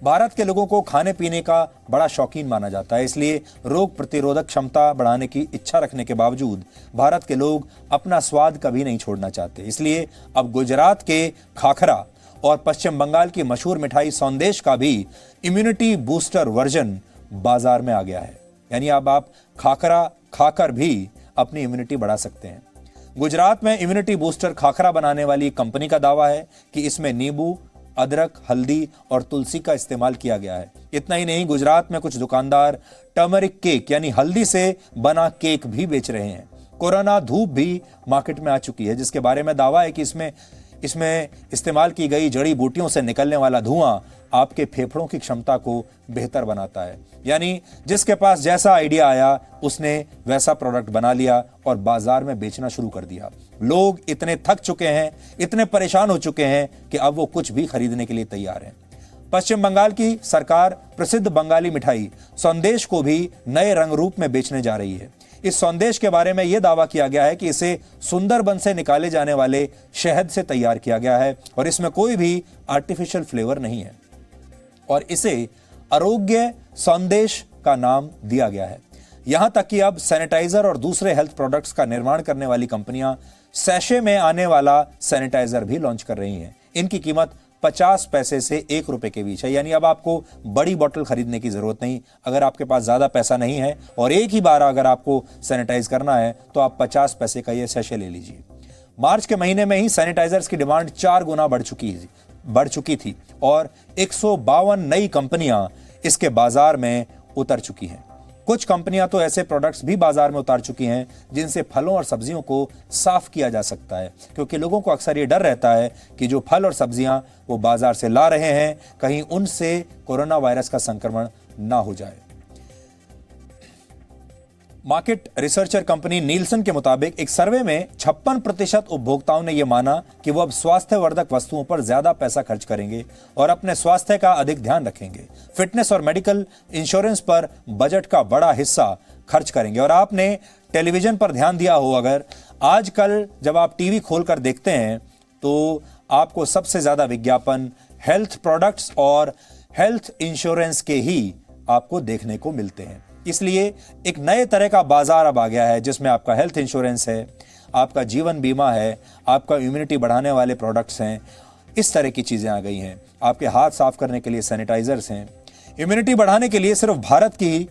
भारत के लोगों को खाने पीने का बड़ा शौकीन माना जाता है, इसलिए रोग प्रतिरोधक क्षमता बढ़ाने की इच्छा रखने के बावजूद भारत के लोग अपना स्वाद कभी नहीं छोड़ना चाहते। इसलिए अब गुजरात के खाखरा और पश्चिम बंगाल की मशहूर मिठाई संदेश का भी इम्यूनिटी बूस्टर वर्जन बाजार में आ गया है। यानी अब आप खाखरा खाकर भी अपनी इम्यूनिटी बढ़ा सकते हैं। गुजरात में इम्यूनिटी बूस्टर खाखरा बनाने वाली कंपनी का दावा है कि इसमें नींबू, अदरक, हल्दी और तुलसी का इस्तेमाल किया गया है। इतना ही नहीं, गुजरात में कुछ दुकानदार टर्मरिक केक यानी हल्दी से बना केक भी बेच रहे हैं। कोरोना धूप भी मार्केट में आ चुकी है, जिसके बारे में दावा है कि इसमें इस्तेमाल की गई जड़ी बूटियों से निकलने वाला धुआं आपके फेफड़ों की क्षमता को बेहतर बनाता है। यानी जिसके पास जैसा आइडिया आया उसने वैसा प्रोडक्ट बना लिया और बाजार में बेचना शुरू कर दिया। लोग इतने थक चुके हैं, इतने परेशान हो चुके हैं कि अब वो कुछ भी खरीदने के लिए तैयार हैं। पश्चिम बंगाल की सरकार प्रसिद्ध बंगाली मिठाई संदेश को भी नए रंग रूप में बेचने जा रही है। इस संदेश के बारे में यह दावा किया गया है कि इसे सुंदरबन से निकाले जाने वाले शहद से तैयार किया गया है और इसमें कोई भी आर्टिफिशियल फ्लेवर नहीं है और इसे आरोग्य संदेश का नाम दिया गया है। यहां तक कि अब सैनिटाइजर और दूसरे हेल्थ प्रोडक्ट्स का निर्माण करने वाली कंपनियां सैशे में आने वाला सैनिटाइजर भी लॉन्च कर रही हैं। इनकी कीमत 50 पैसे से 1 रुपए के बीच है। यानी अब आपको बड़ी बोतल खरीदने की जरूरत नहीं। अगर आपके पास ज्यादा पैसा नहीं है और एक ही बार अगर आपको सैनिटाइज करना है तो आप 50 पैसे का ये सैशे ले लीजिए। मार्च के महीने में ही सैनिटाइजर्स की डिमांड 4 गुना बढ़ चुकी थी और 152 नई कंपनियां इसके बाजार में उतर चुकी हैं। कुछ कंपनियां तो ऐसे प्रोडक्ट्स भी बाजार में उतार चुकी हैं जिनसे फलों और सब्जियों को साफ किया जा सकता है, क्योंकि लोगों को अक्सर ये डर रहता है कि जो फल और सब्जियां वो बाजार से ला रहे हैं कहीं उनसे कोरोना वायरस का संक्रमण ना हो जाए। मार्केट रिसर्चर कंपनी नीलसन के मुताबिक एक सर्वे में 56% उपभोक्ताओं ने यह माना कि वो अब स्वास्थ्यवर्धक वस्तुओं पर ज्यादा पैसा खर्च करेंगे और अपने स्वास्थ्य का अधिक ध्यान रखेंगे। फिटनेस और मेडिकल इंश्योरेंस पर बजट का बड़ा हिस्सा खर्च करेंगे। और आपने टेलीविजन पर ध्यान दिया हो, अगर आजकल जब आप टीवी खोलकर देखते हैं तो आपको सबसे ज्यादा विज्ञापन हेल्थ प्रोडक्ट्स और हेल्थ इंश्योरेंस के ही आपको देखने को मिलते हैं। इसलिए एक नए तरह का बाजार अब आ गया है जिसमें आपका हेल्थ इंश्योरेंस है, आपका जीवन बीमा है, आपका इम्यूनिटी बढ़ाने वाले प्रोडक्ट्स हैं, इस तरह की चीजें आ गई हैं। आपके हाथ साफ करने के लिए सैनिटाइजर्स हैं। इम्यूनिटी बढ़ाने के लिए सिर्फ भारत की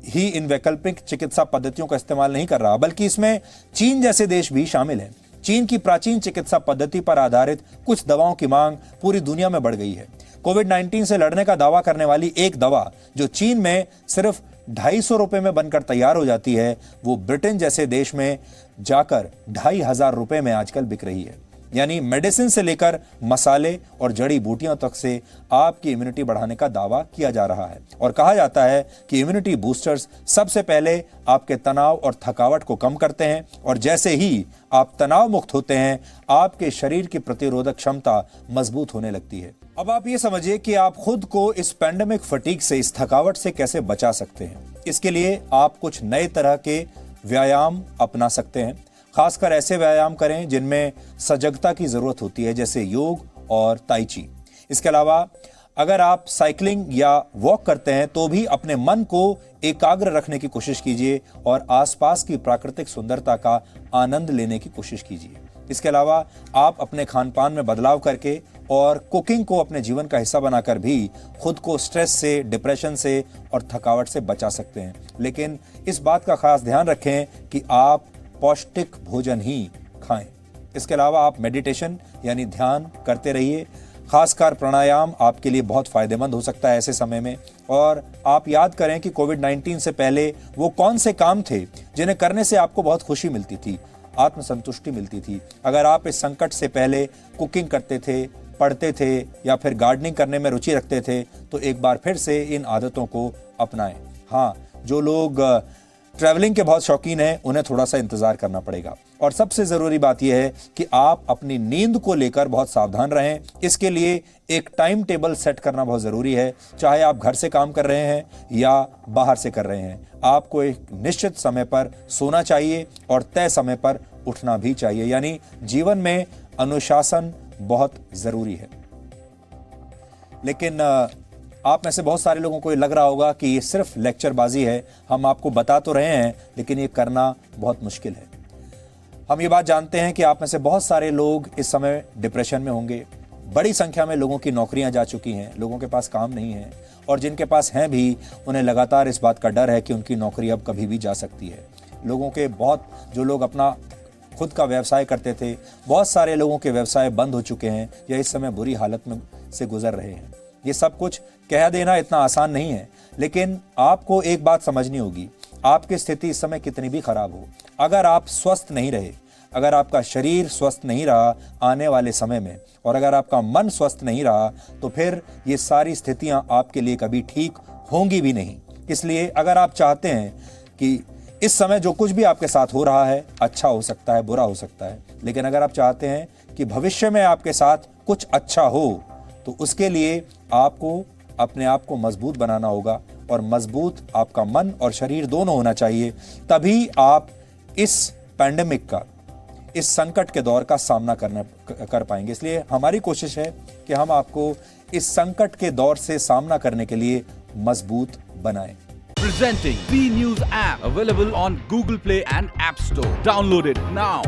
ही इन वैकल्पिक चिकित्सा पद्धतियों का इस्तेमाल नहीं कर रहा, बल्कि इसमें चीन जैसे देश भी शामिल हैं। चीन की प्राचीन चिकित्सा पद्धति पर आधारित कुछ दवाओं की मांग पूरी दुनिया में बढ़ गई है। कोविड-19 से लड़ने का दावा करने वाली एक दवा जो चीन में सिर्फ 250 रुपए में बनकर तैयार हो जाती है, वो ब्रिटेन जैसे देश में जाकर 2500 रुपए में आजकल बिक रही है। यानी मेडिसिन से लेकर मसाले और जड़ी बूटियों तक से आपकी इम्यूनिटी बढ़ाने का दावा किया जा रहा है। और कहा जाता है कि इम्यूनिटी बूस्टर्स सबसे पहले आपके तनाव और थकावट को कम करते हैं और जैसे ही आप तनाव मुक्त होते हैं आपके शरीर की प्रतिरोधक क्षमता मजबूत होने लगती है। अब आप ये समझिए कि आप खुद को इस पैंडेमिक फटीग से, इस थकावट से कैसे बचा सकते हैं। इसके लिए आप कुछ नए तरह के व्यायाम अपना सकते हैं। खासकर ऐसे व्यायाम करें जिनमें सजगता की जरूरत होती है, जैसे योग और ताई ची। इसके अलावा अगर आप साइकिलिंग या वॉक करते हैं तो भी अपने मन को एकाग्र रखने की कोशिश कीजिए और आसपास की प्राकृतिक सुंदरता का आनंद लेने की कोशिश कीजिए। इसके अलावा आप अपने खान पान में बदलाव करके और कुकिंग को अपने जीवन का हिस्सा बनाकर भी खुद को स्ट्रेस से, डिप्रेशन से और थकावट से बचा सकते हैं। लेकिन इस बात का खास ध्यान रखें कि आप पौष्टिक भोजन ही खाएं। इसके अलावा आप मेडिटेशन यानी ध्यान करते रहिए। खासकर प्राणायाम आपके लिए बहुत फायदेमंद हो सकता है ऐसे समय में। और आप याद करें कि कोविड-19 से पहले वो कौन से काम थे जिन्हें करने से आपको बहुत खुशी मिलती थी, आत्मसंतुष्टि मिलती थी। अगर आप इस संकट से पहले कुकिंग करते थे, पढ़ते थे या फिर गार्डनिंग करने में रुचि रखते थे तो एक बार फिर से इन आदतों को अपनाएं। हाँ, जो लोग ट्रैवलिंग के बहुत शौकीन हैं उन्हें थोड़ा सा इंतजार करना पड़ेगा। और सबसे जरूरी बात यह है कि आप अपनी नींद को लेकर बहुत सावधान रहें। इसके लिए एक टाइम टेबल सेट करना बहुत जरूरी है। चाहे आप घर से काम कर रहे हैं या बाहर से कर रहे हैं, आपको एक निश्चित समय पर सोना चाहिए और तय समय पर उठना भी चाहिए। यानी जीवन में अनुशासन बहुत जरूरी है। लेकिन आप में से बहुत सारे लोगों को ये लग रहा होगा कि ये सिर्फ लेक्चरबाजी है, हम आपको बता तो रहे हैं लेकिन ये करना बहुत मुश्किल है। हम ये बात जानते हैं कि आप में से बहुत सारे लोग इस समय डिप्रेशन में होंगे। बड़ी संख्या में लोगों की नौकरियां जा चुकी हैं, लोगों के पास काम नहीं है, और जिनके पास हैं भी उन्हें लगातार इस बात का डर है कि उनकी नौकरी अब कभी भी जा सकती है। लोगों के जो लोग अपना खुद का व्यवसाय करते थे, बहुत सारे लोगों के व्यवसाय बंद हो चुके हैं या इस समय बुरी हालत में से गुजर रहे हैं। ये सब कुछ कह देना इतना आसान नहीं है, लेकिन आपको एक बात समझनी होगी, आपकी स्थिति इस समय कितनी भी खराब हो, अगर आप स्वस्थ नहीं रहे, अगर आपका शरीर स्वस्थ नहीं रहा आने वाले समय में, और अगर आपका मन स्वस्थ नहीं रहा, तो फिर ये सारी स्थितियां आपके लिए कभी ठीक होंगी भी नहीं। इसलिए अगर आप चाहते हैं कि इस समय जो कुछ भी आपके साथ हो रहा है अच्छा हो सकता है, बुरा हो सकता है, लेकिन अगर आप चाहते हैं कि भविष्य में आपके साथ कुछ अच्छा हो, तो उसके लिए आपको अपने आप को मजबूत बनाना होगा, और मजबूत आपका मन और शरीर दोनों होना चाहिए। तभी आप इस पैंडेमिक का, इस संकट के दौर का सामना कर पाएंगे। इसलिए हमारी कोशिश है कि हम आपको इस संकट के दौर से सामना करने के लिए मजबूत बनाएं। Presenting B News app, available on Google Play and App Store. Download it now.